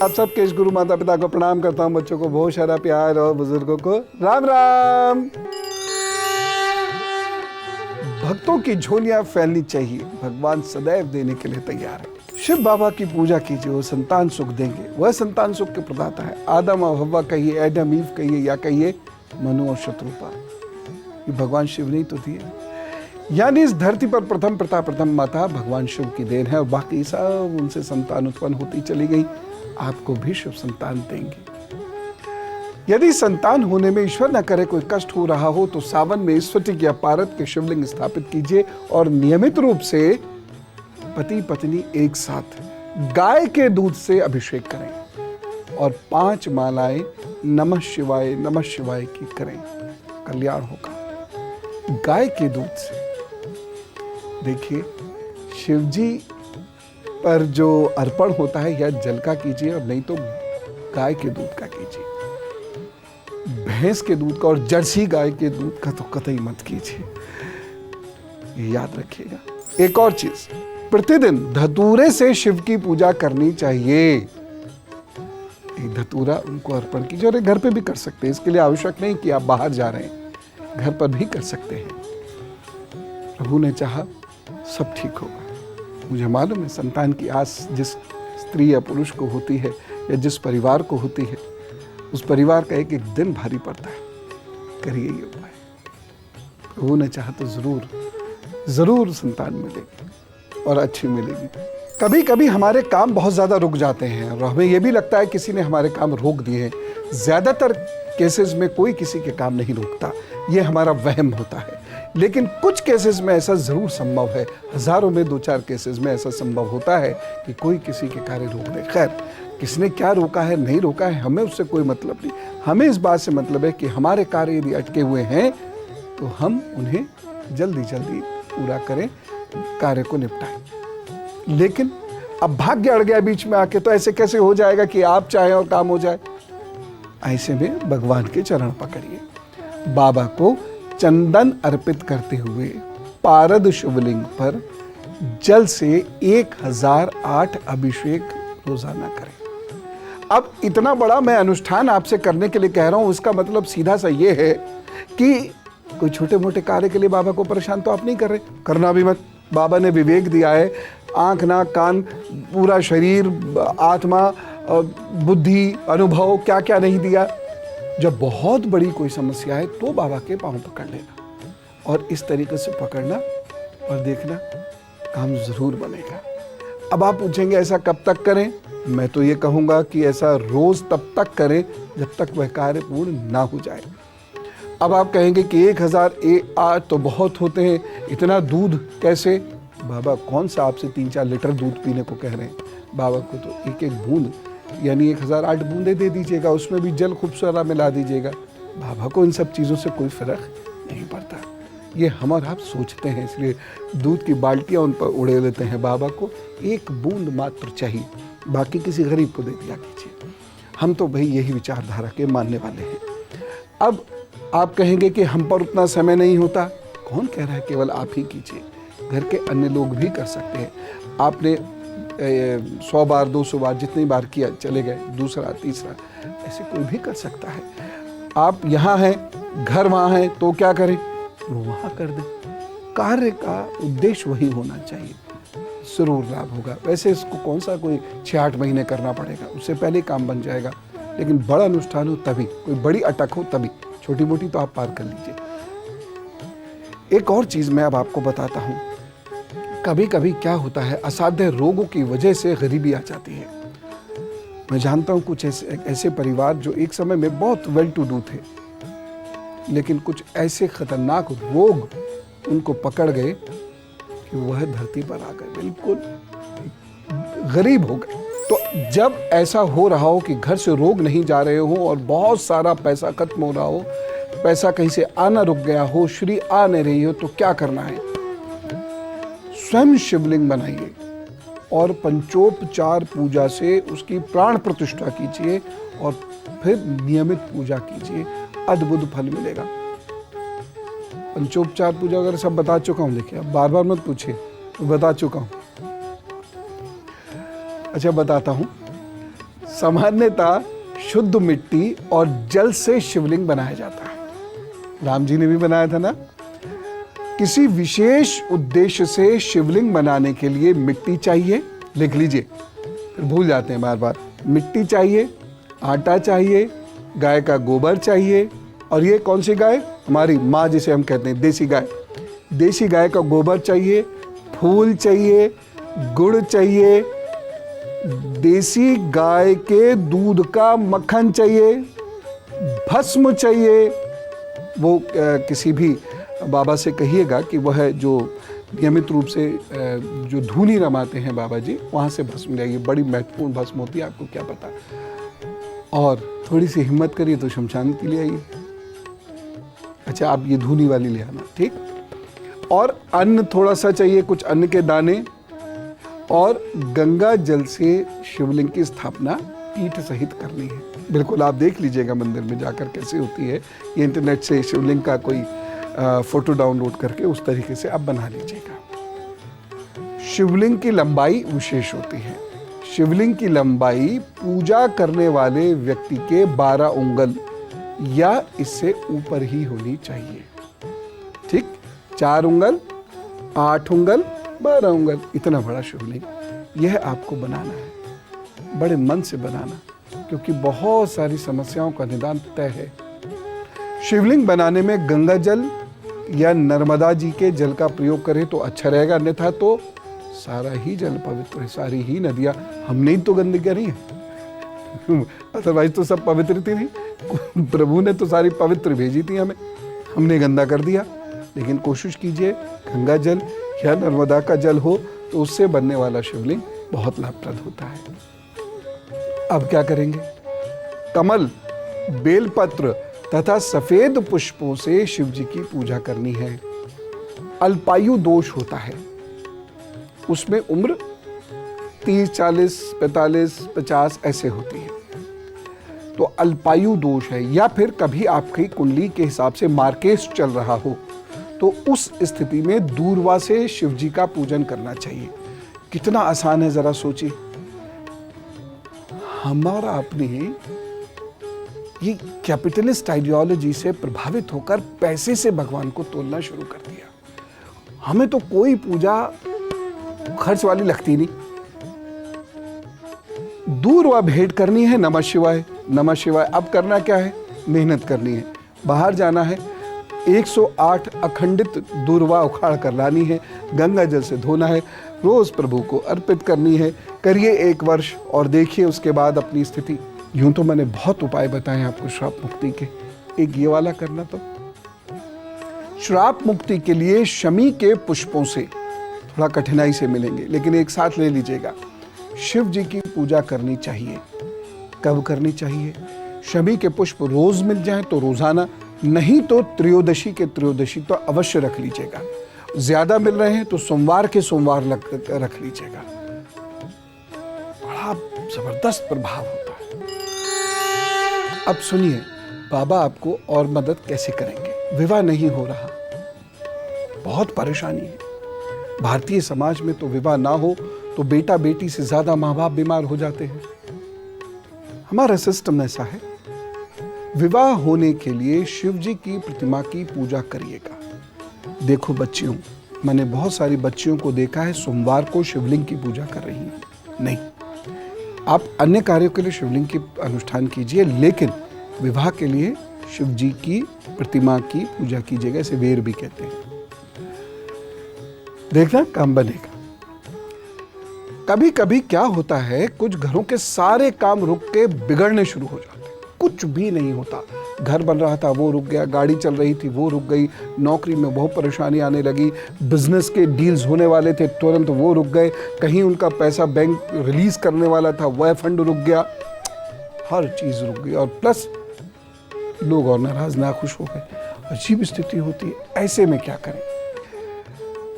आप सब केश गुरु माता पिता को प्रणाम करता हूँ, बच्चों को बहुत सारा प्यार और बुजुर्गों को राम राम। भक्तों की झोलियां फैलनी चाहिए, भगवान सदैव देने के लिए तैयार है। शिव बाबा की पूजा कीजिए, वो संतान सुख देंगे। वह संतान सुख के प्रदाता है। आदम और हव्वा कहिए, एडम ईव कहिए, या कहिए मनु और शत्रुपा, ये भगवान शिव ने तो दिए। यानी इस धरती पर प्रथम पिता प्रथम माता भगवान शिव की देन है, और बाकी सब उनसे संतान उत्पन्न होती चली गई। आपको भी शिव संतान देंगे। यदि संतान होने में ईश्वर न करे कोई कष्ट हो रहा हो, तो सावन में स्फटिक या पारद के शिवलिंग स्थापित कीजिए और नियमित रूप से पति पत्नी एक साथ गाय के दूध से अभिषेक करें और 5 मालाएं नमः शिवाय की करें, कल्याण होगा। गाय के दूध से देखिए, शिवजी पर जो अर्पण होता है या जल का कीजिए, और नहीं तो गाय के दूध का कीजिए। भैंस के दूध का और जर्सी गाय के दूध का तो कतई मत कीजिए, ये याद रखिएगा। एक और चीज, प्रतिदिन धतूरे से शिव की पूजा करनी चाहिए। एक धतूरा उनको अर्पण कीजिए, और घर पे भी कर सकते हैं। इसके लिए आवश्यक नहीं कि आप बाहर जा रहे हैं, घर पर भी कर सकते हैं। प्रभु ने चाहा सब ठीक होगा। मुझे मालूम है संतान की आस जिस स्त्री या पुरुष को होती है या जिस परिवार को होती है, उस परिवार का एक एक दिन भारी पड़ता है। करिए ये उपाय, प्रभु ने चाहा तो जरूर संतान मिलेगी और अच्छी मिलेगी। कभी कभी हमारे काम बहुत ज्यादा रुक जाते हैं और हमें यह भी लगता है किसी ने हमारे काम रोक दिए हैं। ज्यादातर केसेस में कोई किसी के काम नहीं रोकता, ये हमारा वहम होता है। लेकिन कुछ केसेस में ऐसा जरूर संभव है, हजारों में 2-4 केसेस में ऐसा संभव होता है कि कोई किसी के कार्य रोक दे। खैर, किसने क्या रोका है नहीं रोका है, हमें उससे कोई मतलब नहीं। हमें इस बात से मतलब है कि हमारे कार्य यदि अटके हुए हैं तो हम उन्हें जल्दी जल्दी पूरा करें, कार्य को निपटाएं। लेकिन अब भाग्य अड़ गया बीच में आके, तो ऐसे कैसे हो जाएगा कि आप चाहें और काम हो जाए। ऐसे में भगवान के चरण पकड़िए, बाबा को चंदन अर्पित करते हुए पारद शिवलिंग पर जल से 1008 अभिषेक रोजाना करें। अब इतना बड़ा मैं अनुष्ठान आपसे करने के लिए कह रहा हूं, उसका मतलब सीधा सा ये है कि कोई छोटे मोटे कार्य के लिए बाबा को परेशान तो आप नहीं कर रहे, करना भी मत। बाबा ने विवेक दिया है, आंख नाक कान पूरा शरीर, आत्मा, बुद्धि, अनुभव, क्या क्या नहीं दिया। जब बहुत बड़ी कोई समस्या है तो बाबा के पांव पकड़ लेना, और इस तरीके से पकड़ना और देखना, काम जरूर बनेगा। अब आप पूछेंगे ऐसा कब तक करें? मैं तो ये कहूँगा कि ऐसा रोज तब तक करें जब तक वह कार्य पूर्ण ना हो जाए। अब आप कहेंगे कि 1008 तो बहुत होते हैं, इतना दूध कैसे? बाबा कौन सा आपसे 3-4 लीटर दूध पीने को कह रहे हैं? बाबा को तो एक एक बूंद यानी 1008 बूंदे दे दीजिएगा, उसमें भी जल खूब सारा मिला दीजिएगा। बाबा को इन सब चीज़ों से कोई फर्क नहीं पड़ता। ये हम और आप सोचते हैं, इसलिए दूध की बाल्टियाँ उन पर उड़े लेते हैं। बाबा को एक बूंद मात्र चाहिए, बाकी किसी गरीब को दे दिया कीजिए। हम तो भाई यही विचारधारा के मानने वाले हैं। अब आप कहेंगे कि हम पर उतना समय नहीं होता। कौन कह रहा है केवल आप ही कीजिए? घर के अन्य लोग भी कर सकते हैं। आपने 100 बार 200 बार जितनी बार किया, चले गए, दूसरा तीसरा, ऐसे कोई भी कर सकता है। आप यहाँ हैं, घर वहाँ है, तो क्या करें? वो वहाँ कर दें। कार्य का उद्देश्य वही होना चाहिए, जरूर लाभ होगा। वैसे इसको कौन सा कोई 6-8 महीने करना पड़ेगा, उससे पहले काम बन जाएगा। लेकिन बड़ा अनुष्ठान हो तभी, कोई बड़ी अटक हो तभी, छोटी मोटी तो आप पार कर लीजिए। एक और चीज मैं अब आपको बताता हूँ। कभी कभी क्या होता है, असाध्य रोगों की वजह से गरीबी आ जाती है। मैं जानता हूँ कुछ ऐसे परिवार जो एक समय में बहुत वेल टू डू थे, लेकिन कुछ ऐसे खतरनाक रोग उनको पकड़ गए कि वह धरती पर आ गए, बिल्कुल गरीब हो गए। तो जब ऐसा हो रहा हो कि घर से रोग नहीं जा रहे हो और बहुत सारा पैसा खत्म हो रहा हो, पैसा कहीं से आना रुक गया हो, श्री आ नहीं रही हो, तो क्या करना है? स्वयं शिवलिंग बनाइए और पंचोपचार पूजा से उसकी प्राण प्रतिष्ठा कीजिए और फिर नियमित पूजा कीजिए, अद्भुत फल मिलेगा। पंचोपचार पूजा अगर सब बता चुका हूं, देखिए अब बार बार मत पूछिए, बता चुका हूं। अच्छा बताता हूं। सामान्यतः शुद्ध मिट्टी और जल से शिवलिंग बनाया जाता है। राम जी ने भी बनाया था ना। किसी विशेष उद्देश्य से शिवलिंग बनाने के लिए मिट्टी चाहिए, लिख लीजिए, फिर भूल जाते हैं बार बार। मिट्टी चाहिए, आटा चाहिए, गाय का गोबर चाहिए, और ये कौन सी गाय? हमारी माँ जिसे हम कहते हैं देसी गाय। देसी गाय का गोबर चाहिए, फूल चाहिए, गुड़ चाहिए, देसी गाय के दूध का मक्खन चाहिए, भस्म चाहिए। वो किसी भी बाबा से कहिएगा कि वह जो नियमित रूप से जो धूनी रमाते हैं बाबा जी, वहाँ से भस्म लाइए। बड़ी महत्वपूर्ण भस्म होती है, आपको क्या पता। और थोड़ी सी हिम्मत करिए तो शमशान के लिए आइए। अच्छा, आप ये धूनी वाली ले आना, ठीक। और अन्न थोड़ा सा चाहिए, कुछ अन्न के दाने, और गंगा जल से शिवलिंग की स्थापना पीठ सहित करनी है। बिल्कुल, आप देख लीजिएगा मंदिर में जाकर कैसे होती है। ये इंटरनेट से शिवलिंग का कोई फोटो डाउनलोड करके उस तरीके से आप बना लीजिएगा। शिवलिंग की लंबाई विशेष होती है। शिवलिंग की लंबाई पूजा करने वाले व्यक्ति के 12 उंगल या इससे ऊपर ही होनी चाहिए, ठीक। 4 उंगल, 8 उंगल, 12 उंगल, इतना बड़ा शिवलिंग यह आपको बनाना है। बड़े मन से बनाना, क्योंकि बहुत सारी समस्याओं का निदान तय है। शिवलिंग बनाने में गंगा जल या नर्मदा जी के जल का प्रयोग करें तो अच्छा रहेगा, अन्यथा तो सारा ही जल पवित्र है, सारी ही नदियाँ। हमने ही तो गंदगी करी है, अदरवाइज तो सब पवित्र थी नहीं। प्रभु ने तो सारी पवित्र भेजी थी हमें, हमने गंदा कर दिया। लेकिन कोशिश कीजिए गंगा जल या नर्मदा का जल हो तो उससे बनने वाला शिवलिंग बहुत लाभप्रद होता है। अब क्या करेंगे? कमल, बेलपत्र तथा सफेद पुष्पों से शिव जी की पूजा करनी है। अल्पायु दोष होता है, उसमें उम्र 30, 40, 45, 50 ऐसे होती है, तो अल्पायु दोष है। या फिर कभी आपकी कुंडली के हिसाब से मार्केश चल रहा हो तो उस स्थिति में दूर्वा से शिव जी का पूजन करना चाहिए। कितना आसान है, जरा सोचिए। हमारा अपने ये कैपिटलिस्ट आइडियोलॉजी से प्रभावित होकर पैसे से भगवान को तोलना शुरू कर दिया। हमें तो कोई पूजा खर्च वाली लगती नहीं। दूर्वा भेंट करनी है, नमः शिवाय, नमः शिवाय। अब करना क्या है? मेहनत करनी है, बाहर जाना है, 108 अखंडित दूर्वा उखाड़ कर लानी है, गंगा जल से धोना है, रोज प्रभु को अर्पित करनी है। करिए 1 वर्ष और देखिए उसके बाद अपनी स्थिति। यूं तो मैंने बहुत उपाय बताए आपको श्राप मुक्ति के, एक ये वाला करना। तो श्राप मुक्ति के लिए शमी के पुष्पों से थोड़ा कठिनाई से मिलेंगे, लेकिन एक साथ ले लीजिएगा। शिव जी की पूजा करनी चाहिए। कब करनी चाहिए? शमी के पुष्प रोज मिल जाए तो रोजाना, नहीं तो त्रयोदशी के त्रयोदशी तो अवश्य रख लीजिएगा। ज्यादा मिल रहे हैं तो सोमवार के सोमवार रख लीजिएगा। बड़ा जबरदस्त प्रभाव होता है। अब सुनिए बाबा आपको और मदद कैसे करेंगे। विवाह नहीं हो रहा, बहुत परेशानी है। भारतीय समाज में तो विवाह ना हो तो बेटा बेटी से ज्यादा माँ बाप बीमार हो जाते हैं। हमारा सिस्टम ऐसा है। विवाह होने के लिए शिव जी की प्रतिमा की पूजा करिएगा। देखो बच्चियों, मैंने बहुत सारी बच्चियों को देखा है सोमवार को शिवलिंग की पूजा कर रही हैं। नहीं, आप अन्य कार्यों के लिए शिवलिंग की अनुष्ठान कीजिए, लेकिन विवाह के लिए शिव जी की प्रतिमा की पूजा कीजिएगा। इसे वेर भी कहते हैं। देखना काम बनेगा। कभी कभी क्या होता है, कुछ घरों के सारे काम रुक के बिगड़ने शुरू हो जाते हैं। कुछ भी नहीं होता। घर बन रहा था वो रुक गया, गाड़ी चल रही थी वो रुक गई, नौकरी में बहुत परेशानी आने लगी, बिजनेस के डील्स होने वाले थे तुरंत वो रुक गए, कहीं उनका पैसा बैंक रिलीज करने वाला था वह फंड रुक गया, हर चीज रुक गई। और प्लस लोग और नाराज नाखुश हो गए। अजीब स्थिति होती है। ऐसे में क्या करें?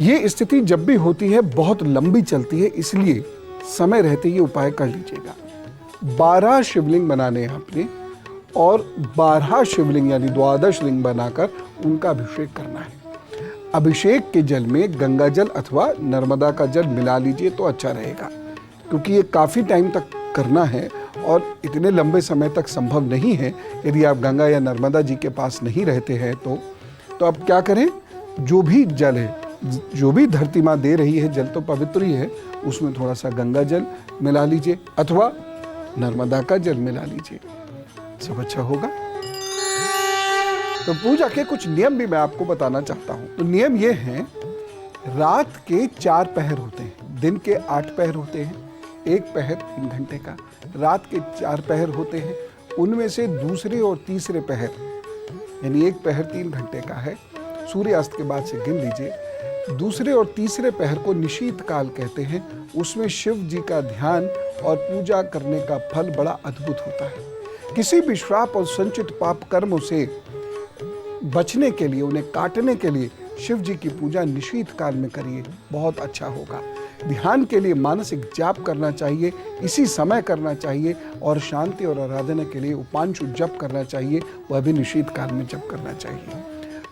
ये स्थिति जब भी होती है बहुत लंबी चलती है, इसलिए समय रहते ये उपाय कर लीजिएगा। 12 शिवलिंग बनाने हैं आपने, और 12 शिवलिंग यानी 12 लिंग बनाकर उनका अभिषेक करना है। अभिषेक के जल में गंगा जल अथवा नर्मदा का जल मिला लीजिए तो अच्छा रहेगा, क्योंकि ये काफ़ी टाइम तक करना है और इतने लंबे समय तक संभव नहीं है यदि आप गंगा या नर्मदा जी के पास नहीं रहते हैं तो आप क्या करें, जो भी जल है, जो भी धरती माँ दे रही है जल तो पवित्र ही है, उसमें थोड़ा सा गंगा जल मिला लीजिए अथवा नर्मदा का जल मिला लीजिए, सब अच्छा होगा। तो पूजा के कुछ नियम भी मैं आपको बताना चाहता हूँ। तो नियम ये हैं, रात के 4 पहर होते हैं, दिन के 8 पहर होते हैं, एक पहर 3 घंटे का, रात के 4 पहर होते हैं, उनमें से दूसरे और तीसरे पहर यानी एक पहर 3 घंटे का है, सूर्यास्त के बाद से गिन लीजिए। दूसरे और तीसरे पहर को निशीत काल कहते हैं, उसमें शिव जी का ध्यान और पूजा करने का फल बड़ा अद्भुत होता है। किसी भी श्राप और संचित पाप कर्मों से बचने के लिए, उन्हें काटने के लिए शिव जी की पूजा निशीत काल में करिए, बहुत अच्छा होगा। ध्यान के लिए मानसिक जाप करना चाहिए, इसी समय करना चाहिए, और शांति और आराधना के लिए उपांशु जप करना चाहिए, वह भी निशीत काल में जप करना चाहिए।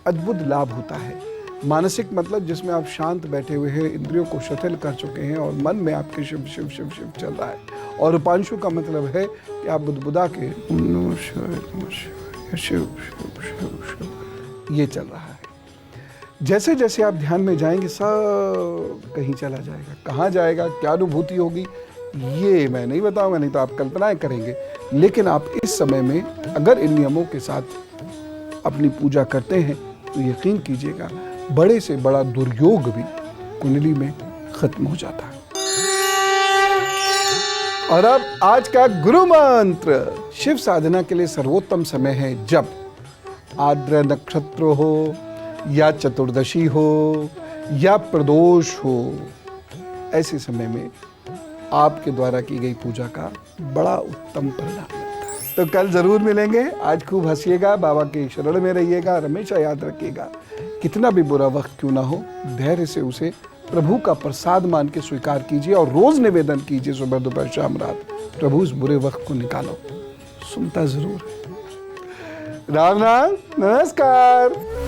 अद्भुत लाभ होता है। मानसिक मतलब जिसमें आप शांत बैठे हुए हैं, इंद्रियों को शिथिल कर चुके हैं और मन में आपके शिव शिव शिव शिव चल रहा है। और उपांशु का मतलब है कि आप बुदबुदा के शिव शिव शिव शिव ये चल रहा है। जैसे जैसे आप ध्यान में जाएंगे सब कहीं चला जाएगा, कहाँ जाएगा, क्या अनुभूति होगी ये मैं नहीं बताऊंगा, नहीं तो आप कल्पनाएं करेंगे। लेकिन आप इस समय में अगर इन नियमों के साथ अपनी पूजा करते हैं तो यकीन कीजिएगा बड़े से बड़ा दुर्योग भी कुंडली में खत्म हो जाता है। और अब आज का गुरु मंत्र। शिव साधना के लिए सर्वोत्तम समय है जब आर्द्र नक्षत्र हो या चतुर्दशी हो या प्रदोष हो। ऐसे समय में आपके द्वारा की गई पूजा का बड़ा उत्तम परिणाम मिलता है। तो कल जरूर मिलेंगे। आज खूब हंसिएगा, बाबा के शरण में रहिएगा। हमेशा याद रखिएगा, कितना भी बुरा वक्त क्यों ना हो, धैर्य से उसे प्रभु का प्रसाद मान के स्वीकार कीजिए और रोज निवेदन कीजिए, सुबह दोपहर शाम रात, प्रभु इस बुरे वक्त को निकालो। सुनता जरूर है। राम राम, नमस्कार।